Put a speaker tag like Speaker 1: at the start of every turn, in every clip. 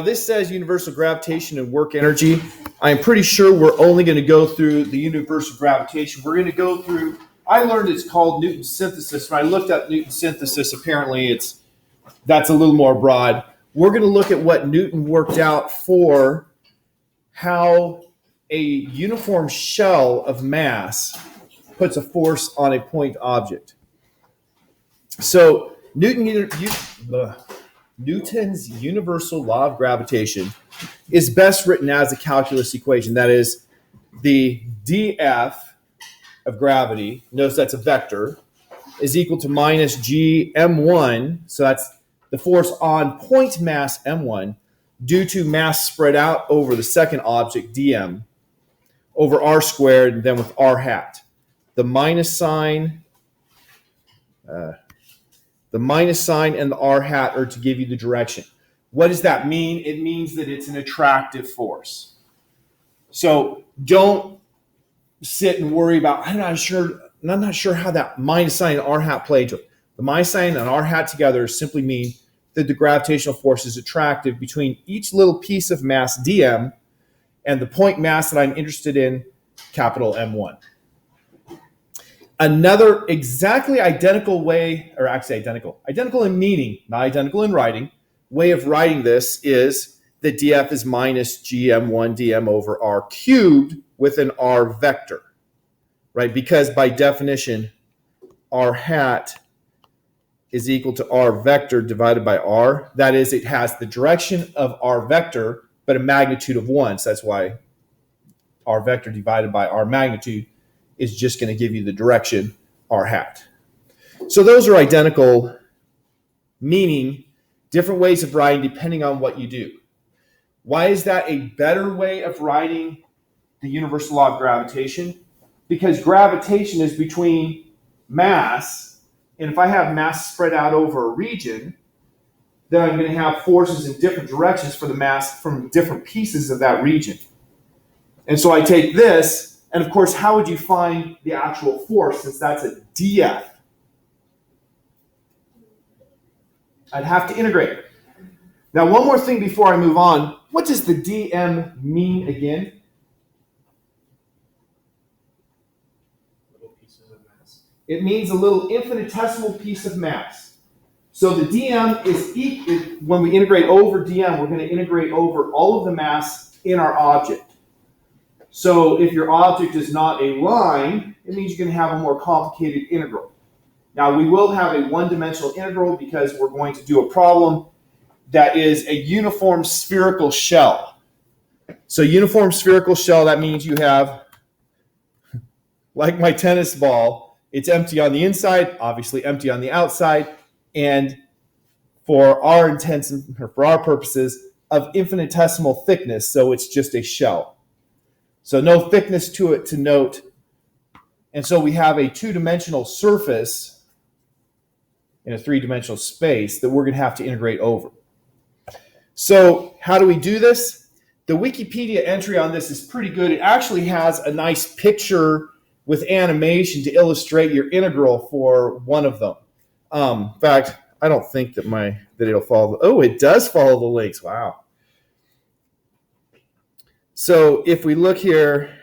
Speaker 1: This says universal gravitation and work energy. I'm pretty sure we're only going to go through the universal gravitation. We're going to go through, I learned it's called Newton's synthesis. When I looked up Newton's synthesis, apparently that's a little more broad. We're going to look at what Newton worked out for how a uniform shell of mass puts a force on a point object. So Newton's universal law of gravitation is best written as a calculus equation. That is, the dF of gravity, notice that's a vector, is equal to minus gm1, so that's the force on point mass m1, due to mass spread out over the second object, dm, over r squared, and then with r hat. The minus sign and the r hat are to give you the direction. What does that mean? It means that it's an attractive force. So don't sit and worry about, I'm not sure how that minus sign and r hat play into it. The minus sign and r hat together simply mean that the gravitational force is attractive between each little piece of mass dm and the point mass that I'm interested in, capital M1. Another exactly identical way, or actually identical in meaning, not identical in writing, way of writing this is that df is minus gm1 dm over r cubed with an r vector, right? Because by definition, r hat is equal to r vector divided by r. That is, it has the direction of r vector, but a magnitude of 1. So that's why r vector divided by r magnitude is just going to give you the direction r hat. So those are identical, meaning different ways of writing depending on what you do. Why is that a better way of writing the universal law of gravitation? Because gravitation is between mass, and if I have mass spread out over a region, then I'm going to have forces in different directions for the mass from different pieces of that region. And so I take this, and of course, how would you find the actual force since that's a dF? I'd have to integrate. Now, one more thing before I move on. What does the dm mean again?
Speaker 2: Little pieces of mass.
Speaker 1: It means a little infinitesimal piece of mass. So the dm is when we integrate over dm, we're going to integrate over all of the mass in our object. So if your object is not a line, it means you're going to have a more complicated integral. Now, we will have a one-dimensional integral because we're going to do a problem that is a uniform spherical shell. So uniform spherical shell, that means you have, like my tennis ball, it's empty on the inside, obviously empty on the outside, and for our intents, or for our purposes, of infinitesimal thickness, so it's just a shell. So no thickness to it to note. And so we have a two-dimensional surface in a three-dimensional space that we're going to have to integrate over. So how do we do this? The Wikipedia entry on this is pretty good. It actually has a nice picture with animation to illustrate your integral for one of them. In fact, I don't think that it'll follow. Oh, it does follow the links. Wow. So if we look here,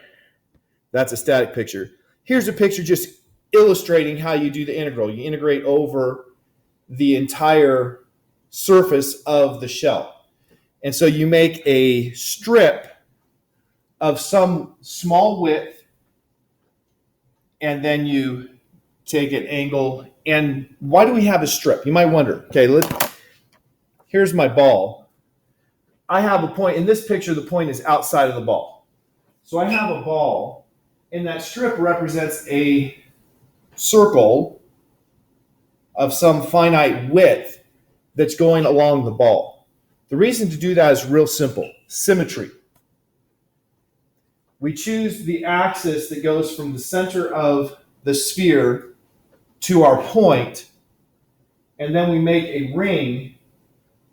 Speaker 1: that's a static picture. Here's a picture just illustrating how you do the integral. You integrate over the entire surface of the shell. And so you make a strip of some small width, and then you take an angle. And why do we have a strip? You might wonder. Okay, here's my ball. I have a point. In this picture, the point is outside of the ball. So I have a ball, and that strip represents a circle of some finite width that's going along the ball. The reason to do that is real simple. Symmetry. We choose the axis that goes from the center of the sphere to our point, and then we make a ring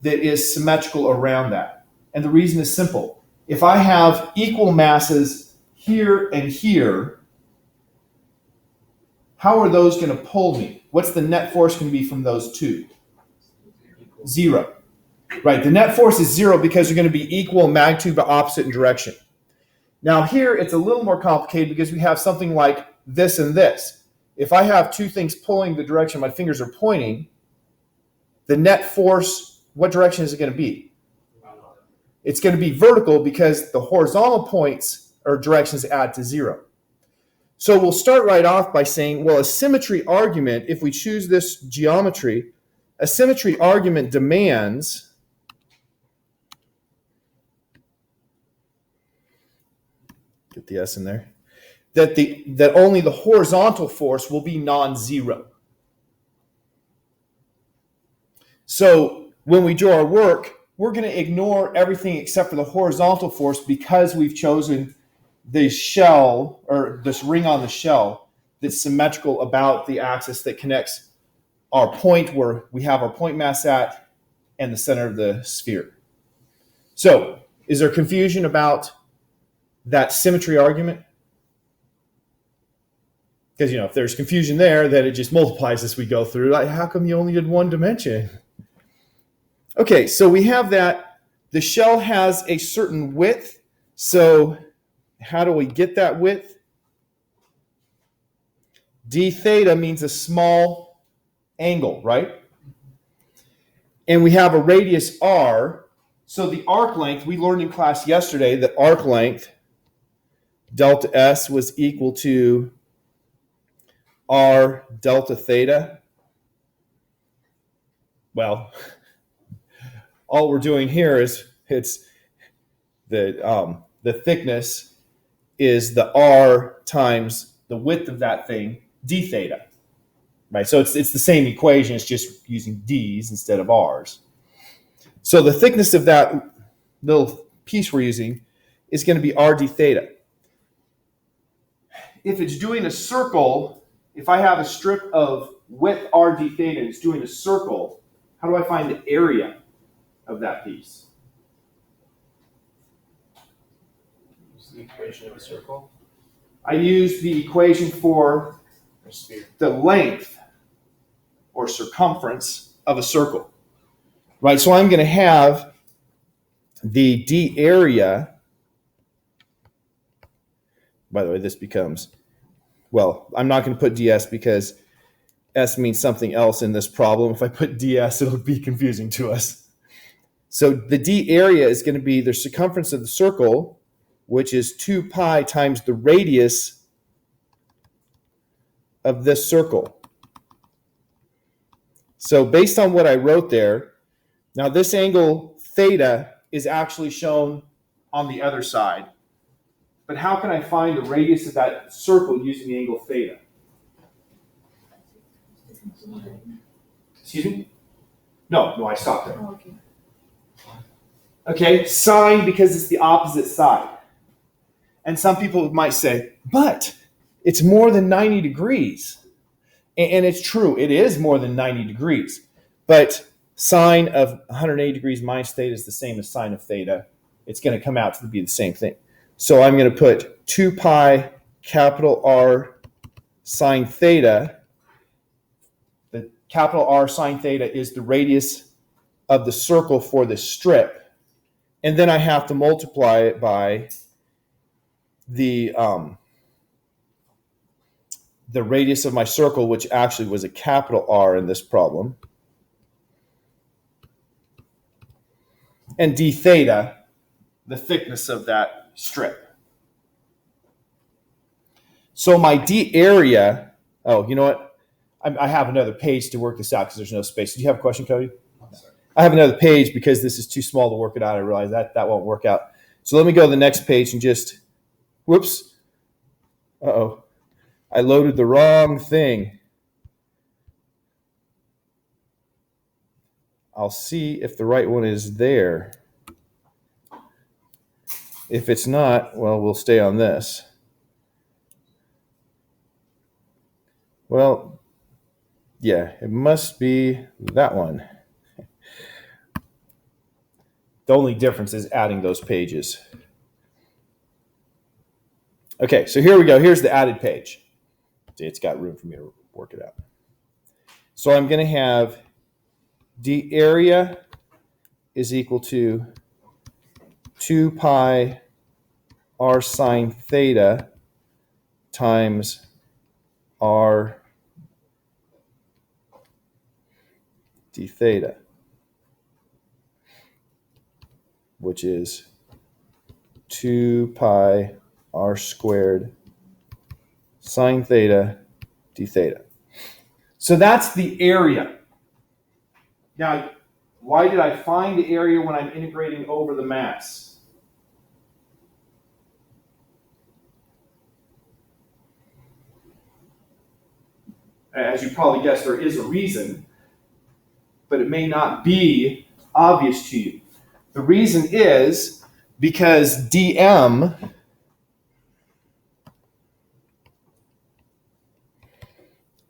Speaker 1: that is symmetrical around that. And the reason is simple. If I have equal masses here and here, how are those going to pull me? What's the net force going to be from those two? 0. Right, the net force is 0 because they're going to be equal in magnitude but opposite in direction. Now here it's a little more complicated because we have something like this and this. If I have two things pulling the direction my fingers are pointing, the net force, what direction is it going to be? It's going to be vertical because the horizontal points or directions add to 0. So we'll start right off by saying, well, a symmetry argument, if we choose this geometry, a symmetry argument demands get the S in there, that only the horizontal force will be non-zero. So when we draw our work, we're going to ignore everything except for the horizontal force because we've chosen the shell, or this ring on the shell, that's symmetrical about the axis that connects our point where we have our point mass at and the center of the sphere. So is there confusion about that symmetry argument? Because, if there's confusion there, then it just multiplies as we go through. Like, how come you only did one dimension? Okay, so we have that. The shell has a certain width. So how do we get that width? D theta means a small angle, right? And we have a radius r. So the arc length, we learned in class yesterday that arc length, delta S, was equal to r delta theta. Well, all we're doing here is it's the thickness is the r times the width of that thing, d theta, right? So it's the same equation. It's just using d's instead of r's. So the thickness of that little piece we're using is going to be r d theta. If it's doing a circle, if I have a strip of width r d theta and it's doing a circle, how do I find the area of that piece?
Speaker 2: Use the equation of a circle.
Speaker 1: I use the equation for
Speaker 2: Or sphere.
Speaker 1: the length or circumference of a circle, right? So I'm going to have the d area. By the way, this becomes, well, I'm not going to put ds because s means something else in this problem. If I put ds, it'll be confusing to us. So the d area is going to be the circumference of the circle, which is 2 pi times the radius of this circle. So based on what I wrote there, now this angle theta is actually shown on the other side. But how can I find the radius of that circle using the angle theta? Excuse me? No, I stopped there.
Speaker 3: Oh, okay.
Speaker 1: Okay, sine because it's the opposite side. And some people might say, but it's more than 90 degrees. And it's true, it is more than 90 degrees. But sine of 180 degrees minus theta is the same as sine of theta. It's going to come out to be the same thing. So I'm going to put 2 pi capital R sine theta. The capital R sine theta is the radius of the circle for the strip. And then I have to multiply it by the radius of my circle, which actually was a capital R in this problem. And d theta, the thickness of that strip. So my d area, oh, you know what? I have another page to work this out because there's no space. Do you have a question, Cody?
Speaker 2: I'm sorry.
Speaker 1: I have another page because this is too small to work it out. I realize that won't work out. So let me go to the next page and just, whoops. Uh-oh. I loaded the wrong thing. I'll see if the right one is there. If it's not, well, we'll stay on this. Well, yeah, it must be that one. The only difference is adding those pages. Okay, so here we go. Here's the added page. See, it's got room for me to work it out. So I'm going to have d area is equal to 2 pi r sine theta times r d theta, which is 2 pi r squared sine theta d theta. So that's the area. Now, why did I find the area when I'm integrating over the mass? As you probably guessed, there is a reason, but it may not be obvious to you. The reason is because dm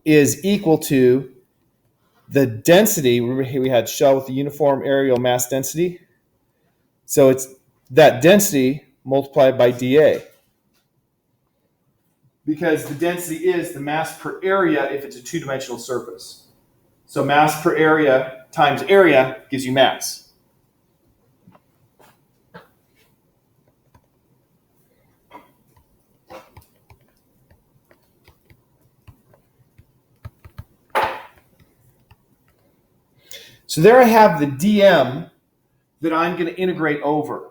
Speaker 1: is equal to the density. Remember we had shell with the uniform areal mass density? So it's that density multiplied by dA. Because the density is the mass per area if it's a two-dimensional surface. So mass per area times area gives you mass. So there I have the dm that I'm going to integrate over.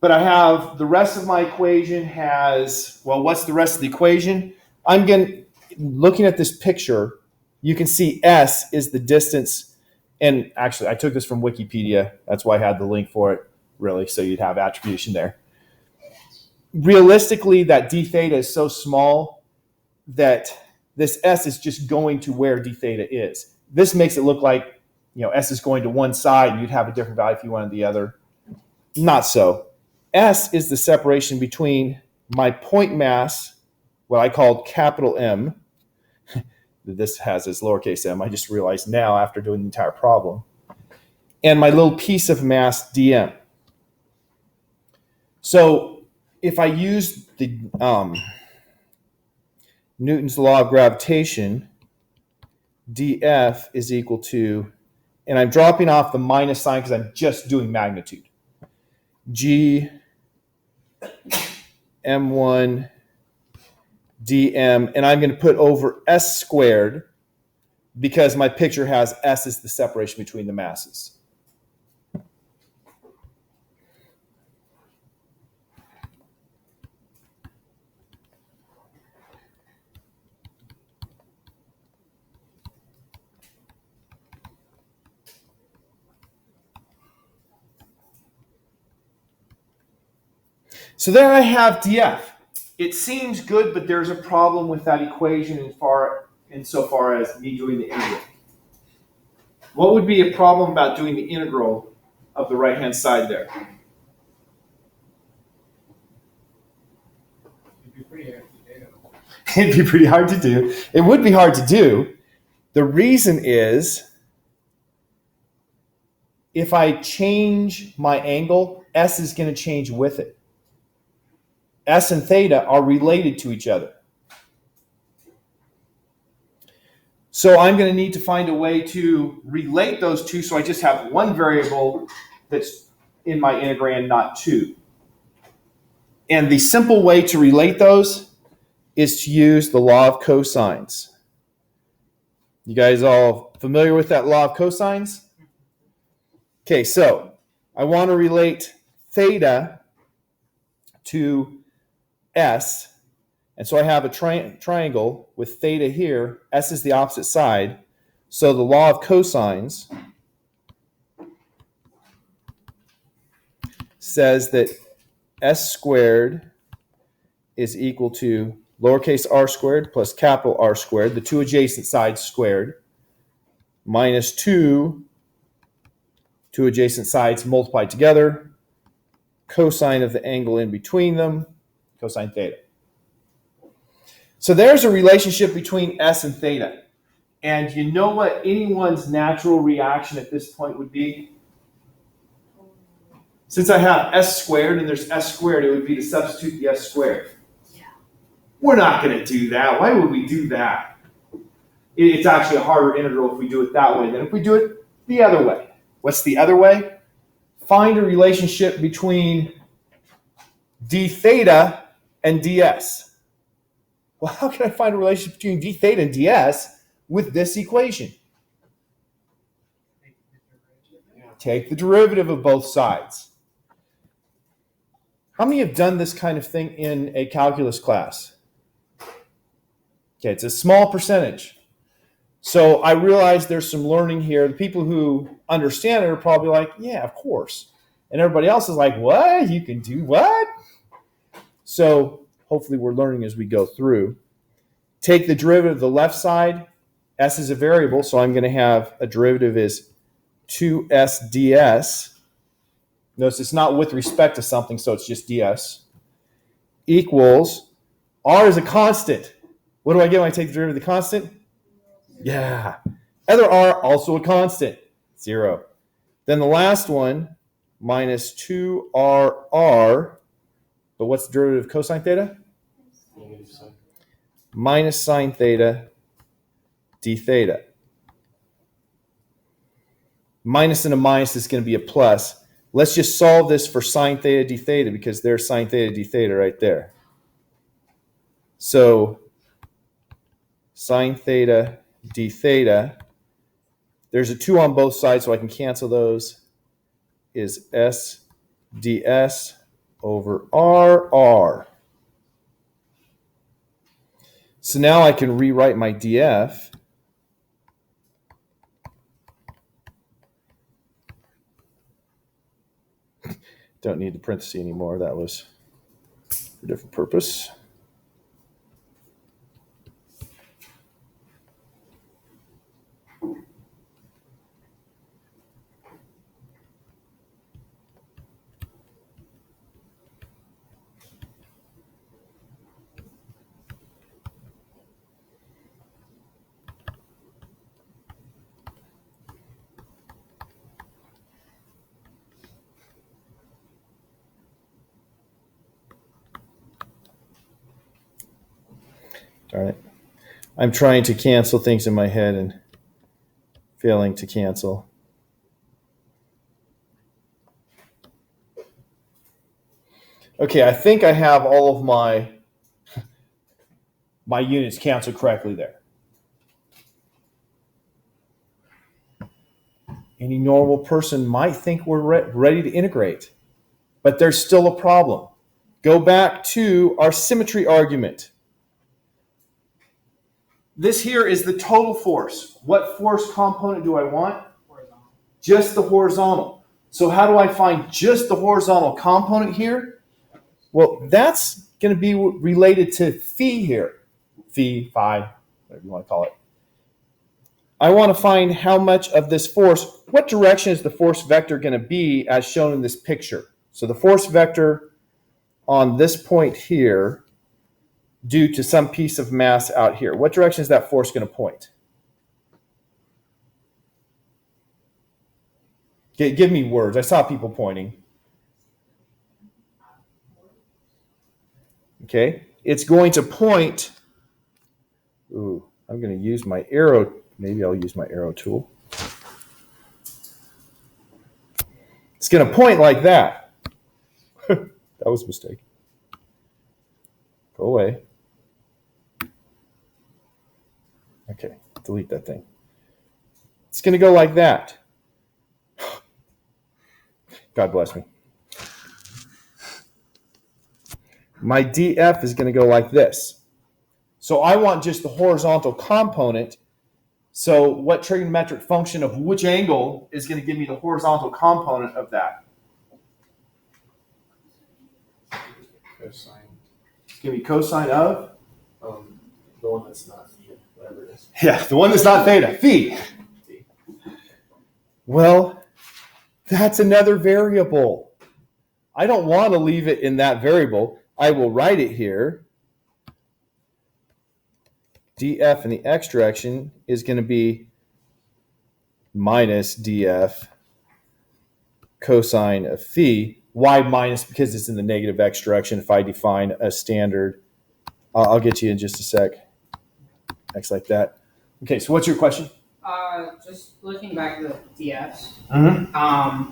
Speaker 1: But I have the rest of my equation has, well, what's the rest of the equation? Looking at this picture, you can see S is the distance. And actually, I took this from Wikipedia. That's why I had the link for it, really, so you'd have attribution there. Realistically, that d theta is so small that this S is just going to where d theta is. This makes it look like, S is going to one side, and you'd have a different value if you wanted the other. Not so. S is the separation between my point mass, what I called capital M. This has as lowercase m. I just realized now after doing the entire problem. And my little piece of mass dm. So if I use the Newton's law of gravitation, dF is equal to, and I'm dropping off the minus sign because I'm just doing magnitude, G m1 dm, and I'm going to put over S squared because my picture has S as the separation between the masses. So there I have dF. It seems good, but there's a problem with that equation insofar as me doing the integral. What would be a problem about doing the integral of the right-hand side there?
Speaker 2: It'd be pretty hard to do.
Speaker 1: It'd be pretty hard to do. It would be hard to do. The reason is if I change my angle, S is going to change with it. S and theta are related to each other. So I'm going to need to find a way to relate those two so I just have one variable that's in my integrand, not two. And the simple way to relate those is to use the law of cosines. You guys all familiar with that law of cosines? Okay, so I want to relate theta to S, and so I have a triangle with theta here. S is the opposite side. So the law of cosines says that S squared is equal to lowercase r squared plus capital R squared, the two adjacent sides squared, minus two adjacent sides multiplied together, cosine of the angle in between them, cosine theta. So there's a relationship between S and theta. And you know what anyone's natural reaction at this point would be? Since I have S squared and there's S squared, it would be to substitute the S squared. Yeah. We're not going to do that. Why would we do that? It's actually a harder integral if we do it that way than if we do it the other way. What's the other way? Find a relationship between d theta and ds. Well, how can I find a relationship between d theta and ds with this equation? Take the derivative of both sides. How many have done this kind of thing in a calculus class? Okay, it's a small percentage. So I realize there's some learning here. The people who understand it are probably like, yeah, of course. And everybody else is like, what? You can do what? So hopefully we're learning as we go through. Take the derivative of the left side. S is a variable, so I'm going to have a derivative is 2s ds. Notice it's not with respect to something, so it's just ds. Equals, r is a constant. What do I get when I take the derivative of the constant? Yeah. Other r, also a constant. 0. Then the last one, minus 2rr. But what's the derivative of cosine theta? Minus sine theta d theta. Minus and a minus is going to be a plus. Let's just solve this for sine theta d theta because there's sine theta d theta right there. So sine theta d theta, there's a 2 on both sides, so I can cancel those, is s ds over r. So now I can rewrite my df don't need the parenthesis anymore. That was for a different purpose. Darn it. I'm trying to cancel things in my head and failing to cancel. Okay, I think I have all of my units canceled correctly there. Any normal person might think we're ready to integrate, but there's still a problem. Go back to our symmetry argument. This here is the total force. What force component do I want?
Speaker 3: Horizontal.
Speaker 1: Just the horizontal. So how do I find just the horizontal component here? Well, that's going to be related to phi here. Phi, whatever you want to call it. I want to find how much of this force, what direction is the force vector going to be as shown in this picture? So the force vector on this point here due to some piece of mass out here. What direction is that force going to point? Okay, give me words. I saw people pointing. Okay, it's going to point. Ooh, I'm going to use my arrow. Maybe I'll use my arrow tool. It's going to point like that. That was a mistake. Go away. Okay, delete that thing. It's going to go like that. God bless me. My df is going to go like this. So I want just the horizontal component. So what trigonometric function of which angle is going to give me the horizontal component of that?
Speaker 2: Cosine.
Speaker 1: It's going to be cosine of?
Speaker 2: The one that's not theta, whatever it is.
Speaker 1: Yeah, the one that's not theta, phi. Well, that's another variable. I don't want to leave it in that variable. I will write it here. df in the x direction is going to be minus df cosine of phi. Why minus? Because it's in the negative x direction. If I define a standard, I'll get to you in just a sec. X like that. Okay, so what's your question?
Speaker 3: Just looking back at the DFs,
Speaker 1: Mm-hmm.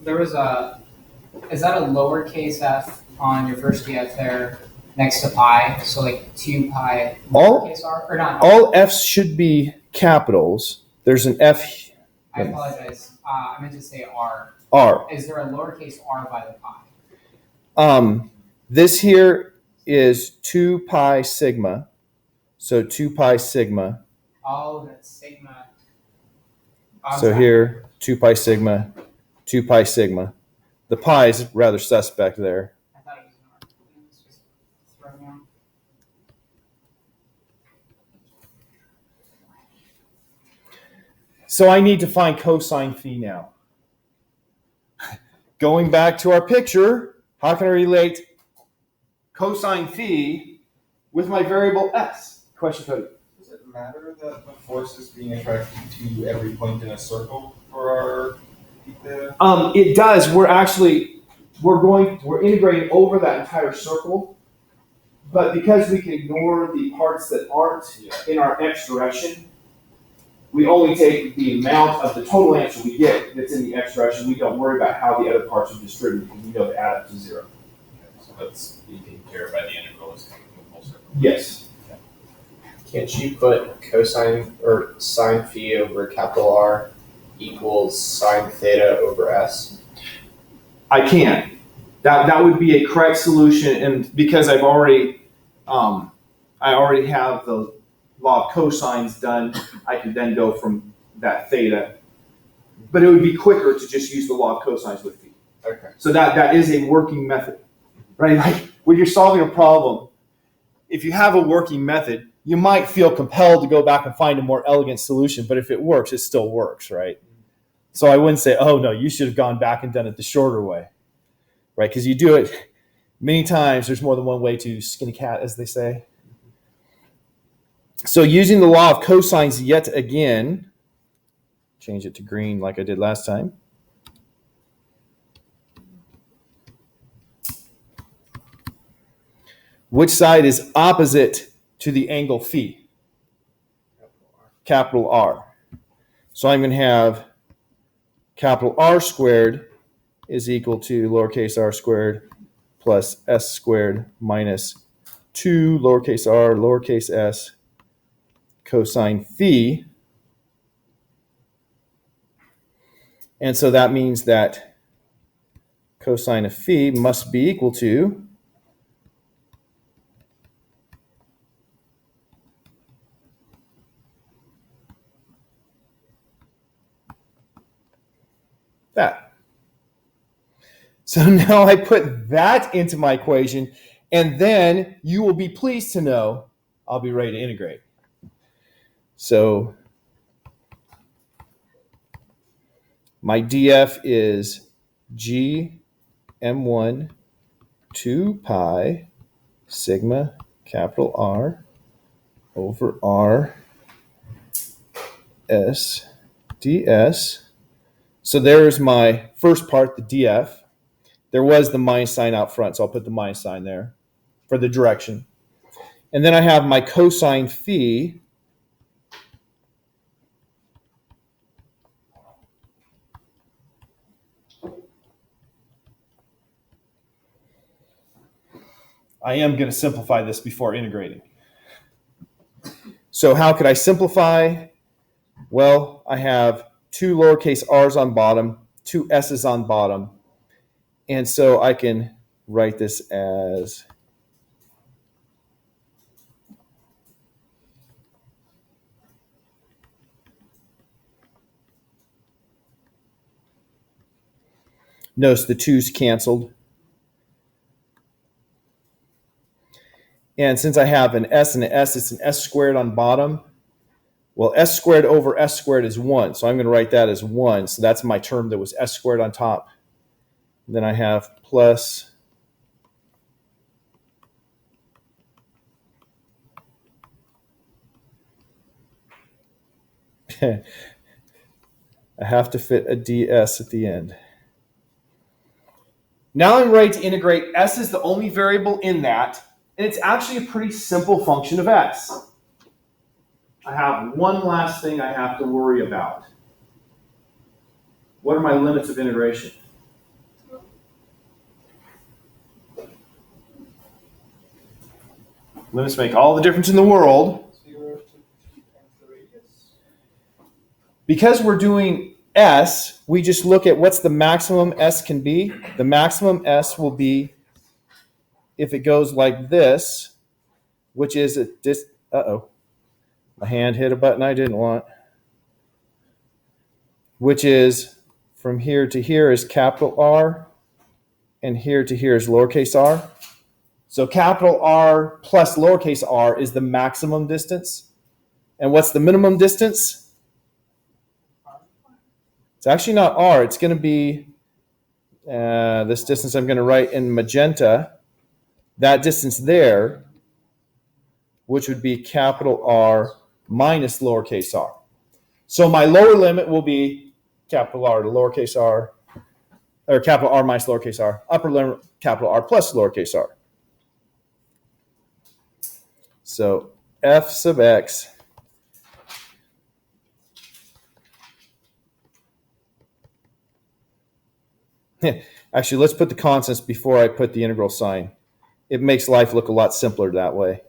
Speaker 3: there was is that a lowercase f on your first DF there next to pi? So like 2 pi lowercase r, or not?
Speaker 1: All F's should be capitals. There's an F.
Speaker 3: I apologize. I meant to say r.
Speaker 1: R.
Speaker 3: Is there a lowercase r by the pi?
Speaker 1: This here is 2 pi sigma. So 2 pi sigma.
Speaker 3: Oh, that's sigma.
Speaker 1: So here, 2 pi sigma, 2 pi sigma. The pi is rather suspect there.
Speaker 3: I thought it was an r. Let's just throw it down.
Speaker 1: So I need to find cosine phi now. Going back to our picture, how can I relate cosine phi with my variable s? Question, Cody.
Speaker 4: Does it matter that the force is being attracted to every point in a circle for our theta?
Speaker 1: It does. We're integrating over that entire circle, but because we can ignore the parts that aren't in our x direction, we only take the amount of the total answer we get that's in the x direction. We don't worry about how the other parts are distributed because we know they add up to 0.
Speaker 4: Okay, so that's being taken care of by the integral is coming from the full circle.
Speaker 1: Yes.
Speaker 2: Can't you put cosine or sine phi over capital R equals sine theta over s?
Speaker 1: I can. That would be a correct solution, and because I already have the law of cosines done, I could then go from that theta. But it would be quicker to just use the law of cosines with phi.
Speaker 2: Okay.
Speaker 1: So that is a working method, right? Like when you're solving a problem, if you have a working method, you might feel compelled to go back and find a more elegant solution, but if it works, it still works, right? So I wouldn't say, oh no, you should have gone back and done it the shorter way, right? Because you do it many times. There's more than one way to skin a cat, as they say. So using the law of cosines yet again, change it to green like I did last time. Which side is opposite to the angle phi? Capital R. So I'm going to have capital R squared is equal to lowercase r squared plus s squared minus 2 lowercase r lowercase s cosine phi. And so that means that cosine of phi must be equal to that. So now I put that into my equation, and then you will be pleased to know I'll be ready to integrate. So my DF is G M1 2 pi sigma capital R over R S ds. So there's my first part, the DF. There was the minus sign out front, so I'll put the minus sign there for the direction. And then I have my cosine phi. I am going to simplify this before integrating. So how could I simplify? Well, I have 2 lowercase r's on bottom, 2 s's on bottom. And so I can write this as notice the 2's canceled. And since I have an s and an s, it's an s squared on bottom. Well, s squared over s squared is 1. So I'm going to write that as 1. So that's my term that was s squared on top. Then I have plus I have to fit a ds at the end. Now I'm ready to integrate. S is the only variable in that, and it's actually a pretty simple function of s. I have one last thing I have to worry about. What are my limits of integration? Limits make all the difference in the world.
Speaker 2: 0 to t times the radius.
Speaker 1: Because we're doing S, we just look at what's the maximum S can be. The maximum S will be if it goes like this, which is a my hand hit a button I didn't want. Which is from here to here is capital R, and here to here is lowercase r. So capital R plus lowercase r is the maximum distance. And what's the minimum distance? It's actually not r. It's going to be this distance I'm going to write in magenta. That distance there, which would be capital R minus lowercase r. So my lower limit will be capital R to lowercase r, or capital R minus lowercase r. Upper limit, capital R plus lowercase r. So f sub x actually, let's put the constants before I put the integral sign. It makes life look a lot simpler that way.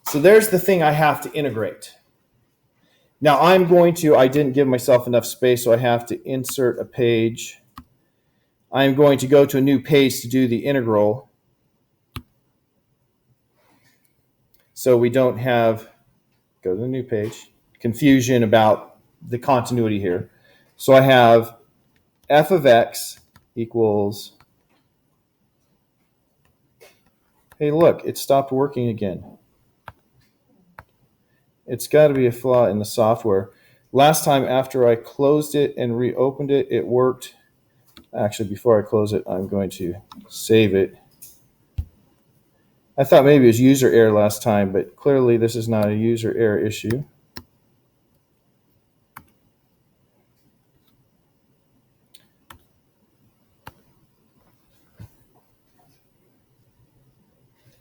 Speaker 1: So there's the thing I have to integrate. Now I didn't give myself enough space, so I have to insert a page. I'm going to go to a new page to do the integral. So we don't have, go to the new page, confusion about the continuity here. So I have f of x equals, hey look, it stopped working again. It's got to be a flaw in the software. Last time after I closed it and reopened it, it worked. Actually, before I close it, I'm going to save it. I thought maybe it was user error last time, but clearly this is not a user error issue.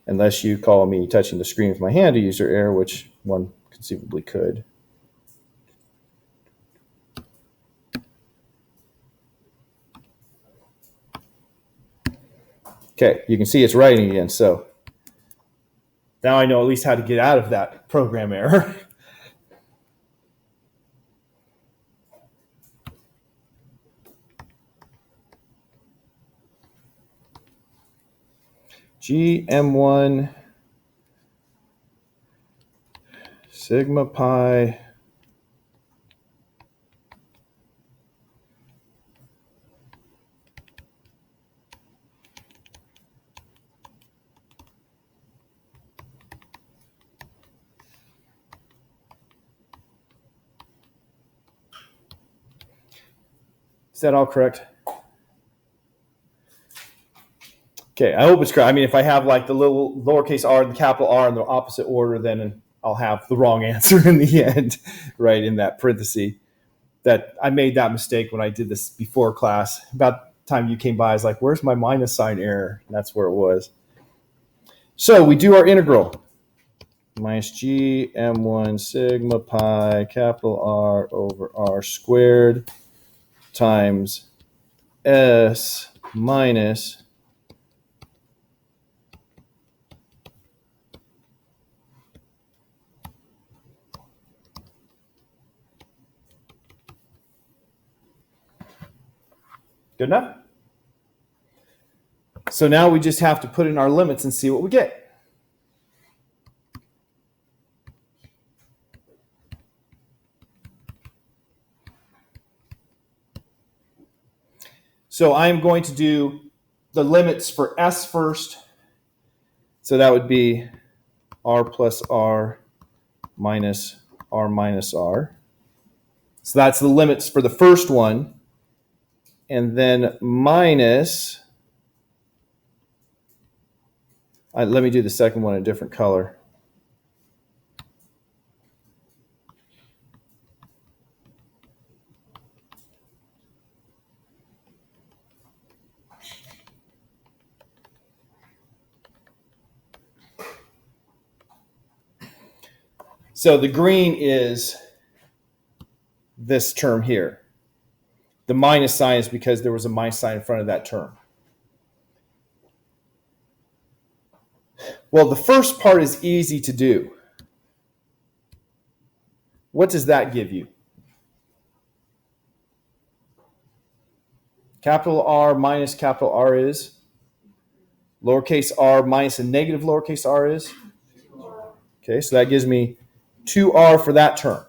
Speaker 1: Unless you call me touching the screen with my hand a user error, which one conceivably could. Okay, you can see it's writing again. So now I know at least how to get out of that program error. GM1 sigma pi Is that all correct? Okay, I hope it's correct. I mean, if I have like the little lowercase r and the capital R in the opposite order, then I'll have the wrong answer in the end, right, in that parenthesis. That I made that mistake when I did this before class. About the time you came by, I was like, where's my minus sign error? And that's where it was. So we do our integral. Minus g m1 sigma pi capital R over r squared times s minus Good enough? So now we just have to put in our limits and see what we get. So I'm going to do the limits for s first. So that would be r plus r minus r minus r. So that's the limits for the first one. And then minus Let me do the second one in a different color. So the green is this term here. The minus sign is because there was a minus sign in front of that term. Well, the first part is easy to do. What does that give you? Capital R minus capital R is? Lowercase r minus a negative lowercase r is? Okay, so that gives me 2r for that term.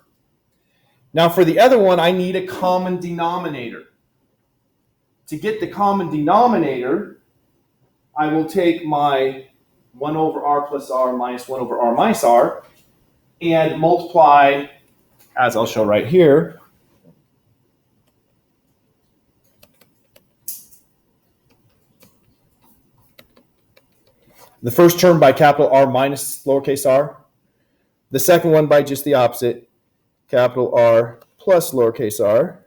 Speaker 1: Now for the other one, I need a common denominator. To get the common denominator, I will take my 1 over r plus r minus 1 over r minus r and multiply, as I'll show right here, the first term by capital R minus lowercase r, the second one by just the opposite, capital R plus lowercase r.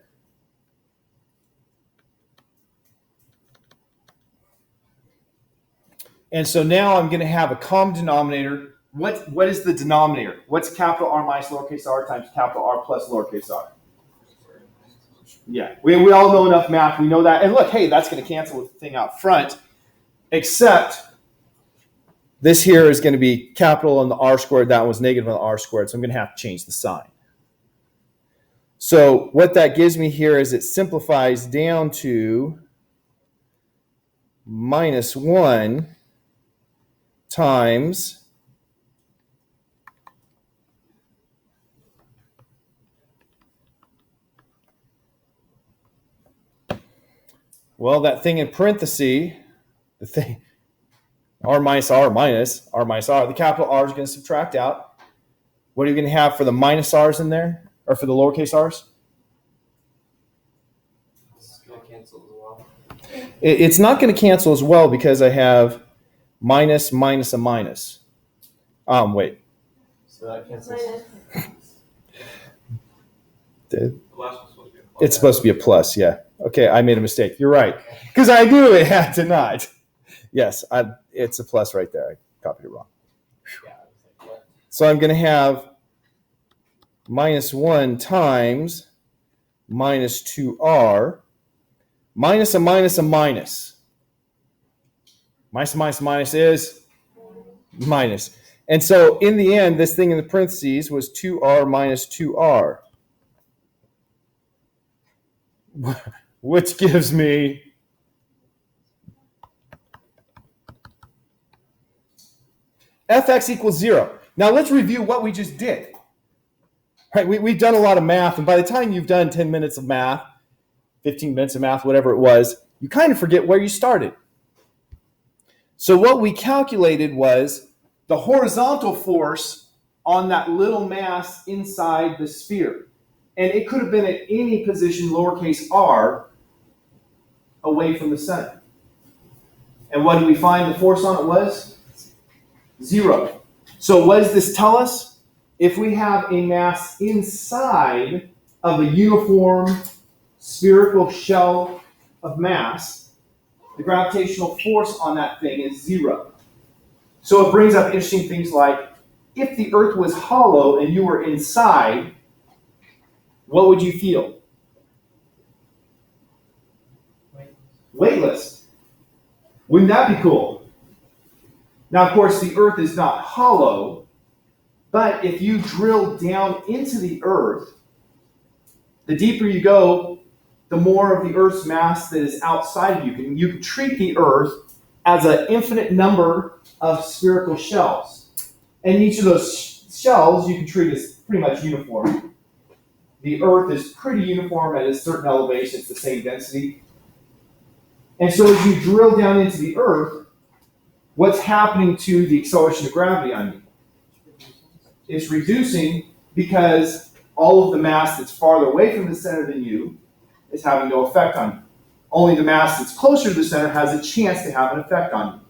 Speaker 1: And so now I'm going to have a common denominator. What is the denominator? What's capital R minus lowercase r times capital R plus lowercase r? Yeah, we all know enough math. We know that. And look, hey, that's going to cancel with the thing out front, except this here is going to be capital on the r squared. That was negative on the r squared. So I'm going to have to change the sign. So what that gives me here is it simplifies down to minus 1 times that thing in parentheses, the thing r minus r minus r minus r, the capital R is going to subtract out. What are you going to have for the minus r's in there, or for the lowercase r's?
Speaker 2: It's going to cancel as well.
Speaker 1: It's not going to cancel as well because I have minus minus a minus. Wait.
Speaker 2: So that cancels.
Speaker 1: It's supposed to be a plus, yeah. Okay, I made a mistake. You're right. Because I knew it had to not. Yes, it's a plus right there. I copied it wrong.
Speaker 2: Yeah, I was like, what?
Speaker 1: So I'm going to have minus 1 times minus 2r minus a minus a minus. Minus a minus a minus is minus. And so in the end, this thing in the parentheses was 2r minus 2r. Which gives me fx equals 0. Now let's review what we just did. Right, we've done a lot of math, and by the time you've done 10 minutes of math, 15 minutes of math, whatever it was, you kind of forget where you started. So what we calculated was the horizontal force on that little mass inside the sphere. And it could have been at any position, lowercase r, away from the center. And what did we find the force on it was? 0. So what does this tell us? If we have a mass inside of a uniform spherical shell of mass, the gravitational force on that thing is 0. So it brings up interesting things like, if the Earth was hollow and you were inside, what would you feel? Weightless. Wouldn't that be cool? Now, of course, the Earth is not hollow, but if you drill down into the Earth, the deeper you go, the more of the Earth's mass that is outside of you. You can treat the Earth as an infinite number of spherical shells. And each of those shells you can treat as pretty much uniform. The Earth is pretty uniform at a certain elevation, it's the same density. And so as you drill down into the Earth, what's happening to the acceleration of gravity on you? It's reducing because all of the mass that's farther away from the center than you is having no effect on you. Only the mass that's closer to the center has a chance to have an effect on you.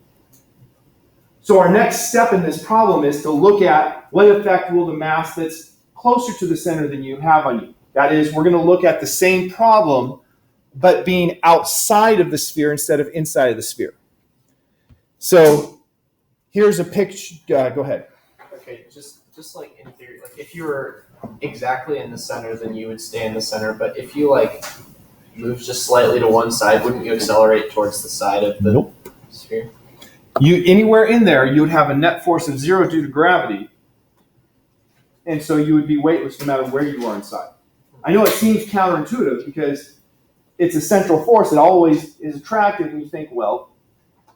Speaker 1: So our next step in this problem is to look at what effect will the mass that's closer to the center than you have on you. That is, we're going to look at the same problem, but being outside of the sphere instead of inside of the sphere. So here's a picture. Go ahead.
Speaker 2: Okay, just like in theory, like if you were exactly in the center, then you would stay in the center. But if you like move just slightly to one side, wouldn't you accelerate towards the side of the sphere?
Speaker 1: You anywhere in there, you would have a net force of 0 due to gravity, and so you would be weightless no matter where you are inside. I know it seems counterintuitive because it's a central force that always is attractive, and you think, well,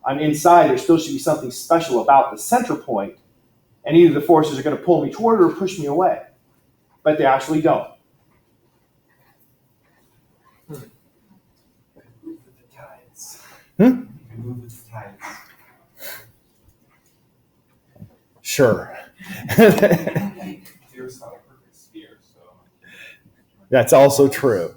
Speaker 1: I'm inside, there still should be something special about the center point, and either the forces are going to pull me toward or push me away. But they actually don't.
Speaker 4: Move with the tides.
Speaker 1: Hmm?
Speaker 4: Move with the tides.
Speaker 1: Sure.
Speaker 4: There's not a perfect sphere, so.
Speaker 1: That's also true.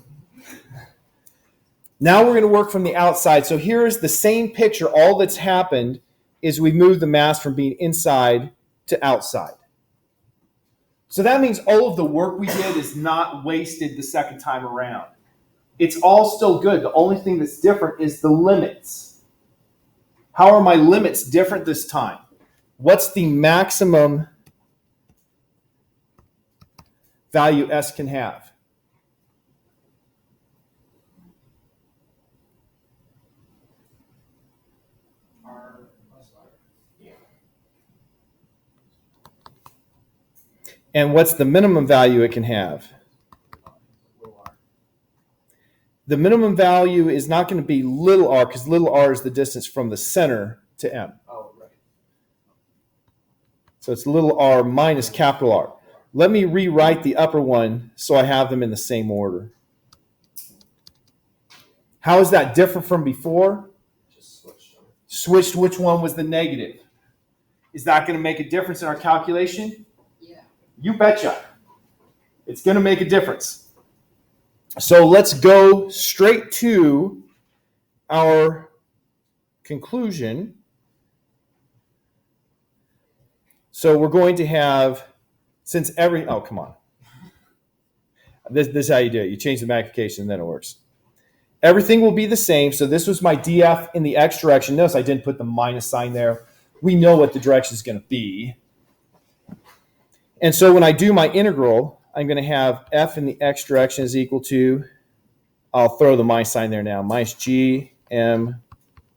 Speaker 1: Now we're going to work from the outside. So here is the same picture. All that's happened is we moved the mass from being inside to outside. So that means all of the work we did is not wasted the second time around. It's all still good. The only thing that's different is the limits. How are my limits different this time? What's the maximum value S can have? And what's the minimum value it can have? The minimum value is not going to be little r, because little r is the distance from the center to M.
Speaker 2: Oh, right.
Speaker 1: So it's little r minus capital R. Let me rewrite the upper one so I have them in the same order. How is that different from before?
Speaker 2: Just switched them.
Speaker 1: Switched which one was the negative. Is that going to make a difference in our calculation?
Speaker 3: Yeah.
Speaker 1: You betcha. It's going to make a difference. So let's go straight to our conclusion. So we're going to have, oh, come on. This is how you do it. You change the magnification and then it works. Everything will be the same. So this was my df in the x direction. Notice I didn't put the minus sign there. We know what the direction is going to be. And so when I do my integral, I'm going to have f in the x direction is equal to, I'll throw the minus sign there now, minus g m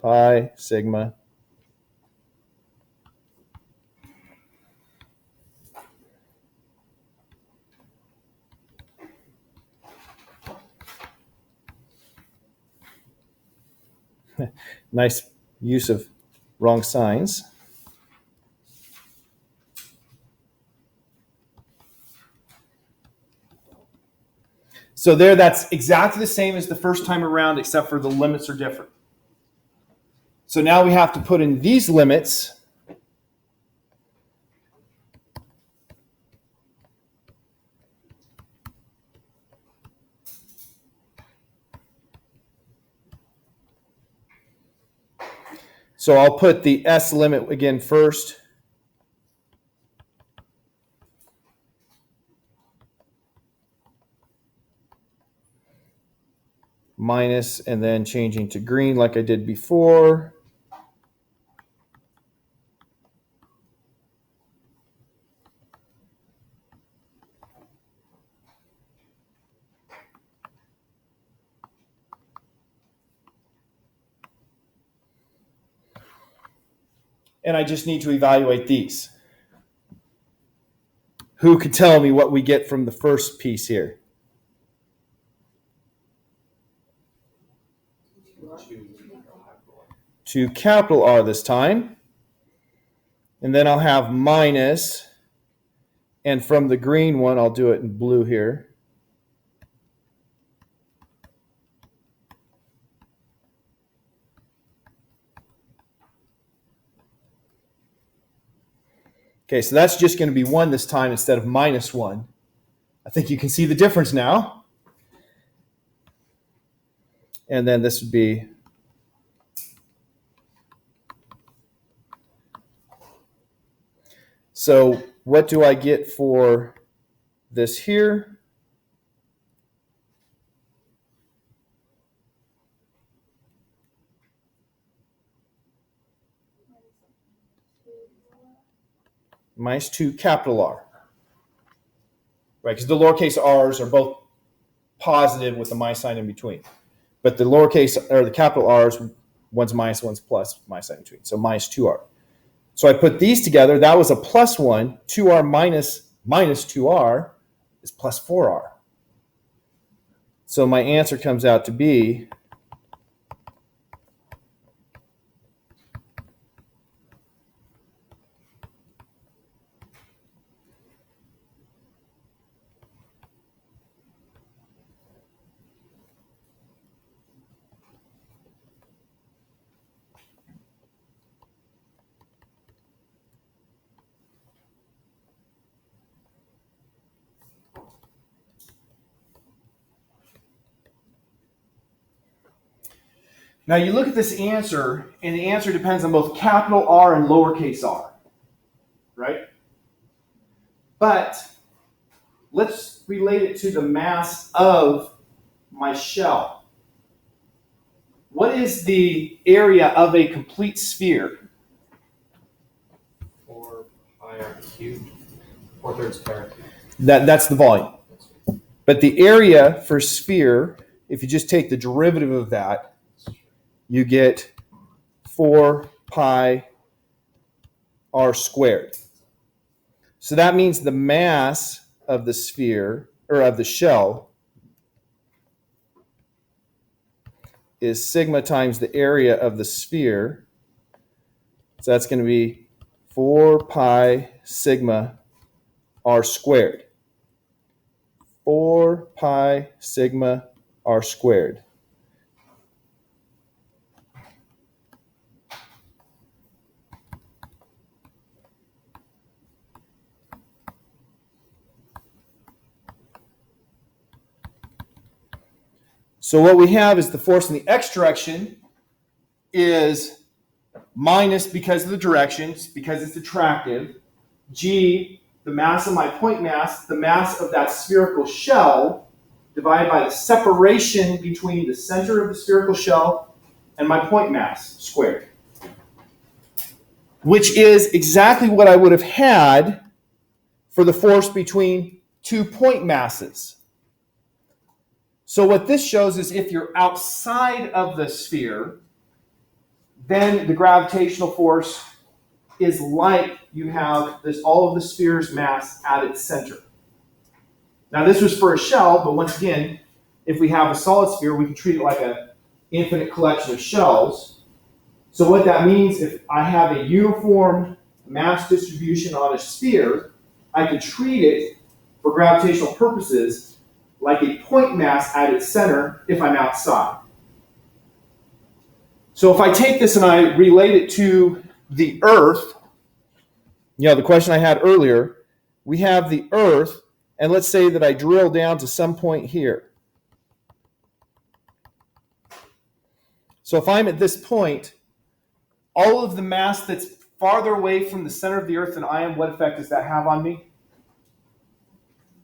Speaker 1: pi sigma nice use of wrong signs. So there, that's exactly the same as the first time around, except for the limits are different. So now we have to put in these limits. So I'll put the S limit again first. Minus, and then changing to green like I did before. And I just need to evaluate these. Who could tell me what we get from the first piece here? To capital R this time. And then I'll have minus, and from the green one, I'll do it in blue here. Okay, so that's just going to be 1 this time instead of minus 1. I think you can see the difference now. And then this would be So what do I get for this here? Minus 2 capital R. Right, because the lowercase r's are both positive with the minus sign in between. But the lowercase, or the capital R's, one's minus, one's plus, minus sign in between. So minus 2R. So I put these together. That was a plus 1. 2R minus 2R is plus 4R. So my answer comes out to be now you look at this answer, and the answer depends on both capital R and lowercase r, right? But let's relate it to the mass of my shell. What is the area of a complete sphere?
Speaker 2: 4 pi r cubed, 4/3 pi.
Speaker 1: That's the volume. But the area for sphere, if you just take the derivative of that, you get 4 pi r squared. So that means the mass of the sphere, or of the shell, is sigma times the area of the sphere. So that's going to be 4 pi sigma r squared. 4 pi sigma r squared. So what we have is the force in the x direction is minus, because of the directions, because it's attractive, g, the mass of my point mass, the mass of that spherical shell, divided by the separation between the center of the spherical shell and my point mass squared. Which is exactly what I would have had for the force between 2 point masses. So what this shows is if you're outside of the sphere, then the gravitational force is like you have all of the sphere's mass at its center. Now this was for a shell, but once again, if we have a solid sphere, we can treat it like an infinite collection of shells. So what that means, if I have a uniform mass distribution on a sphere, I can treat it for gravitational purposes like a point mass at its center if I'm outside. So if I take this and I relate it to the Earth, the question I had earlier, we have the Earth, and let's say that I drill down to some point here. So if I'm at this point, all of the mass that's farther away from the center of the Earth than I am, what effect does that have on me?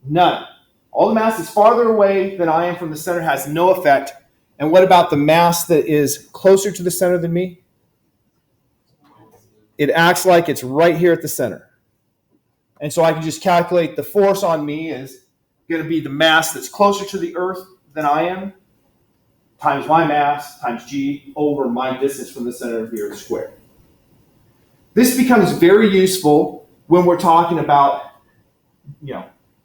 Speaker 1: None. All the mass that's farther away than I am from the center has no effect. And what about the mass that is closer to the center than me? It acts like it's right here at the center. And so I can just calculate the force on me is going to be the mass that's closer to the Earth than I am, times my mass, times g, over my distance from the center of the Earth squared. This becomes very useful when we're talking about,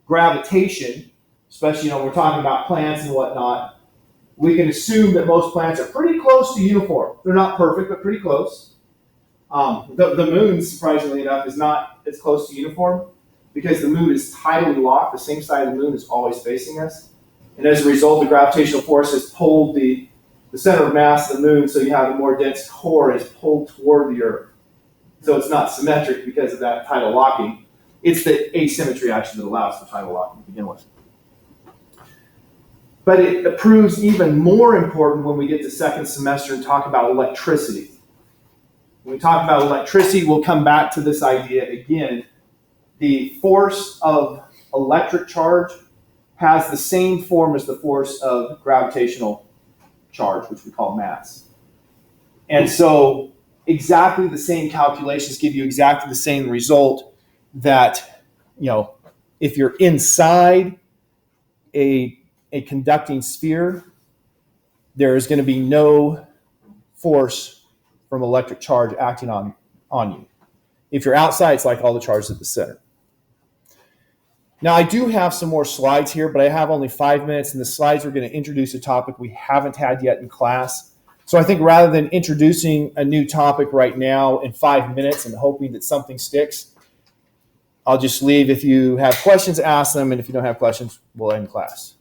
Speaker 1: gravitation, especially, we're talking about plants and whatnot. We can assume that most plants are pretty close to uniform. They're not perfect, but pretty close. The moon, surprisingly enough, is not as close to uniform because the moon is tidally locked. The same side of the moon is always facing us. And as a result, the gravitational force has pulled the center of mass of the moon, so you have a more dense core is pulled toward the Earth. So it's not symmetric because of that tidal locking. It's the asymmetry actually that allows for tidal locking to begin with. But it proves even more important when we get to second semester and talk about electricity. When we talk about electricity, we'll come back to this idea again the force of electric charge has the same form as the force of gravitational charge, which we call mass. And so exactly the same calculations give you exactly the same result that, if you're inside a conducting sphere, there is going to be no force from electric charge acting on you. If you're outside, it's like all the charges at the center. Now, I do have some more slides here, but I have only 5 minutes, and the slides are going to introduce a topic we haven't had yet in class. So I think rather than introducing a new topic right now in 5 minutes and hoping that something sticks, I'll just leave. If you have questions, ask them, and if you don't have questions, we'll end class.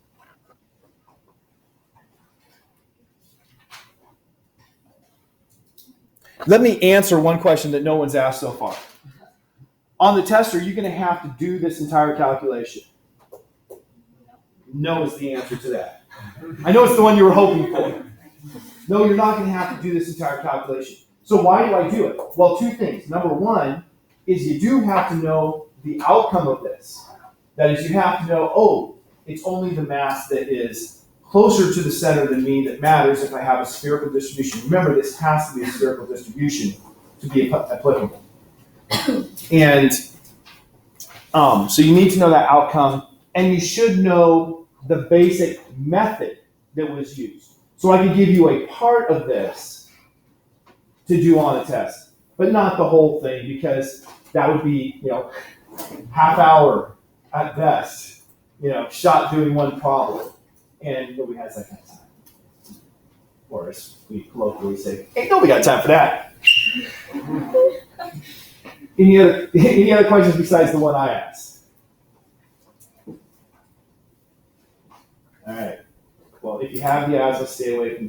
Speaker 1: Let me answer one question that no one's asked so far. On the test, are you going to have to do this entire calculation? No is the answer to that. I know it's the one you were hoping for. No, you're not going to have to do this entire calculation. So why do I do it? Well, two things. Number one is you do have to know the outcome of this. That is, you have to know, it's only the mass that is closer to the center than me that matters if I have a spherical distribution. Remember, this has to be a spherical distribution to be applicable. And so you need to know that outcome, and you should know the basic method that was used. So I can give you a part of this to do on a test, but not the whole thing, because that would be, half hour at best, shot doing one problem, and nobody has that kind of time. Or as we colloquially say, ain't nobody got time for that. Any other questions besides the one I asked? All right. Well, if you have the asthma, stay away from